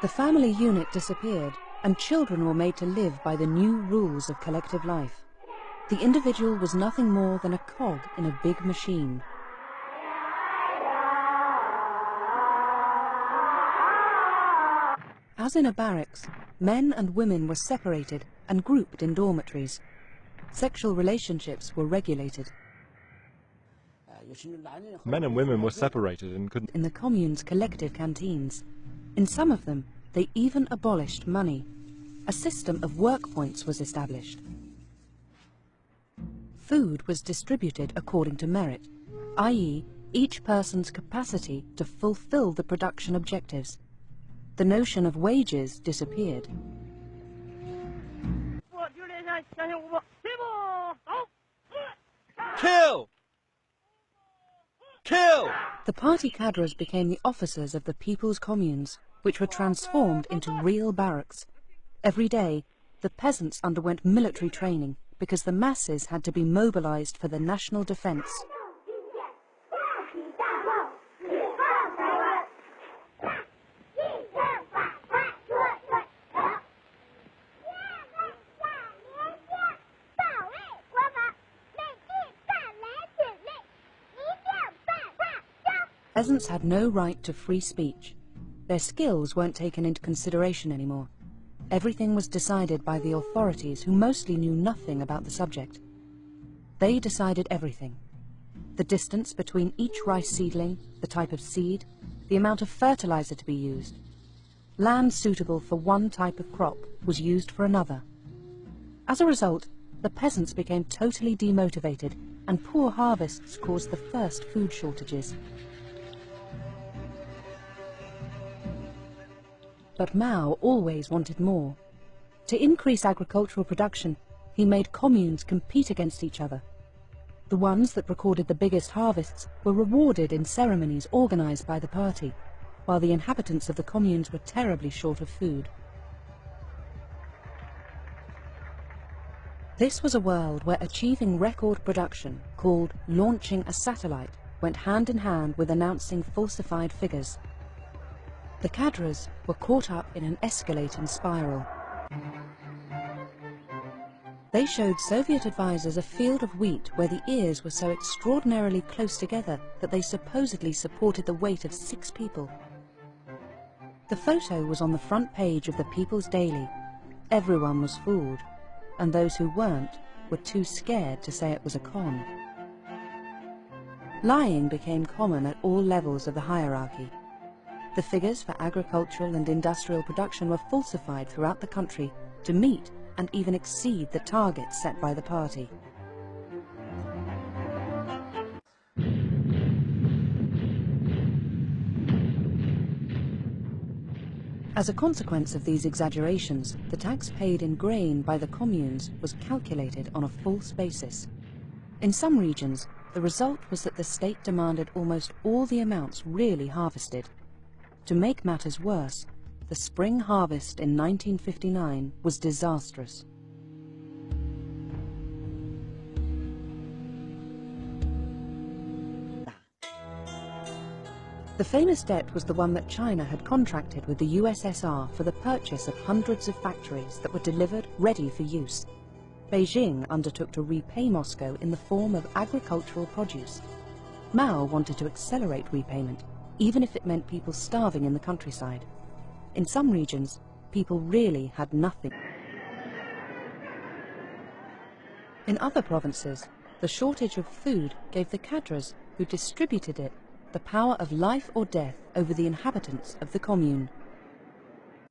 The family unit disappeared, and children were made to live by the new rules of collective life. The individual was nothing more than a cog in a big machine. As in a barracks, men and women were separated and grouped in dormitories. Sexual relationships were regulated. Men and women were separated and couldn't... In the commune's collective canteens. In some of them, they even abolished money. A system of work points was established. Food was distributed according to merit, i.e., each person's capacity to fulfill the production objectives. The notion of wages disappeared. Kill! Kill! The party cadres became the officers of the people's communes, which were transformed into real barracks. Every day, the peasants underwent military training because the masses had to be mobilized for the national defense. Peasants had no right to free speech. Their skills weren't taken into consideration anymore. Everything was decided by the authorities, who mostly knew nothing about the subject. They decided everything. The distance between each rice seedling, the type of seed, the amount of fertilizer to be used. Land suitable for one type of crop was used for another. As a result, the peasants became totally demotivated, and poor harvests caused the first food shortages. But Mao always wanted more. To increase agricultural production, he made communes compete against each other. The ones that recorded the biggest harvests were rewarded in ceremonies organized by the party, while the inhabitants of the communes were terribly short of food. This was a world where achieving record production, called launching a satellite, went hand in hand with announcing falsified figures. The cadres were caught up in an escalating spiral. They showed Soviet advisors a field of wheat where the ears were so extraordinarily close together that they supposedly supported the weight of 6 people. The photo was on the front page of the People's Daily. Everyone was fooled, and those who weren't were too scared to say it was a con. Lying became common at all levels of the hierarchy. The figures for agricultural and industrial production were falsified throughout the country to meet and even exceed the targets set by the party. As a consequence of these exaggerations, the tax paid in grain by the communes was calculated on a false basis. In some regions, the result was that the state demanded almost all the amounts really harvested. To make matters worse, the spring harvest in 1959 was disastrous. The famous debt was the one that China had contracted with the USSR for the purchase of hundreds of factories that were delivered ready for use. Beijing undertook to repay Moscow in the form of agricultural produce. Mao wanted to accelerate repayment, even if it meant people starving in the countryside. In some regions, people really had nothing. In other provinces, the shortage of food gave the cadres who distributed it the power of life or death over the inhabitants of the commune.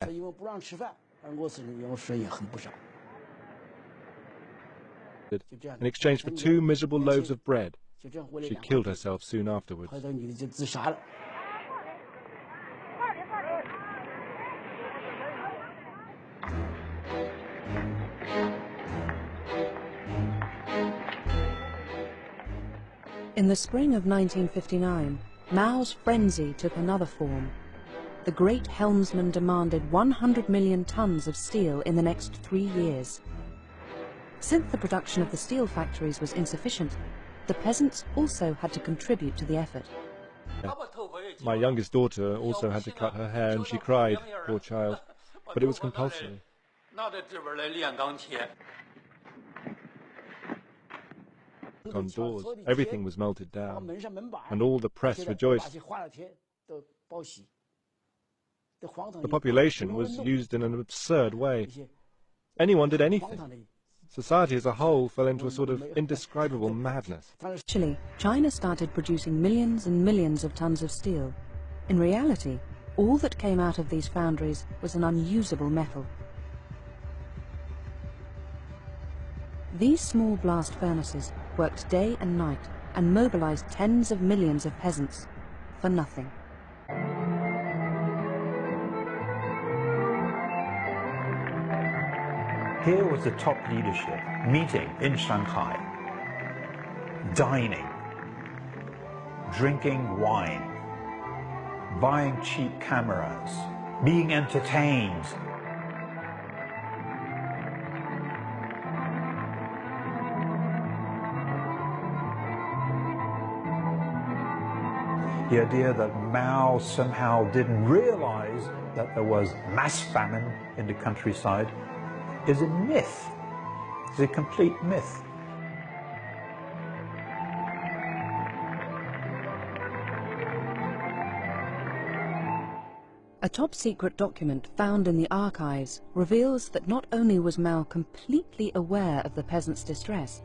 In exchange for 2 miserable loaves of bread, she killed herself soon afterwards. In the spring of 1959, Mao's frenzy took another form. The great helmsman demanded 100 million tons of steel in the next 3 years. Since the production of the steel factories was insufficient, the peasants also had to contribute to the effort. My youngest daughter also had to cut her hair, and she cried, poor child, but it was compulsory. On doors, everything was melted down, and all the press rejoiced. The population was used in an absurd way. Anyone did anything. Society as a whole fell into a sort of indescribable madness. Actually, China started producing millions and millions of tons of steel. In reality, all that came out of these foundries was an unusable metal. These small blast furnaces worked day and night and mobilized tens of millions of peasants for nothing. Here was the top leadership meeting in Shanghai, dining, drinking wine, buying cheap cameras, being entertained. The idea that Mao somehow didn't realize that there was mass famine in the countryside is a myth. It's a complete myth. A top-secret document found in the archives reveals that not only was Mao completely aware of the peasants' distress,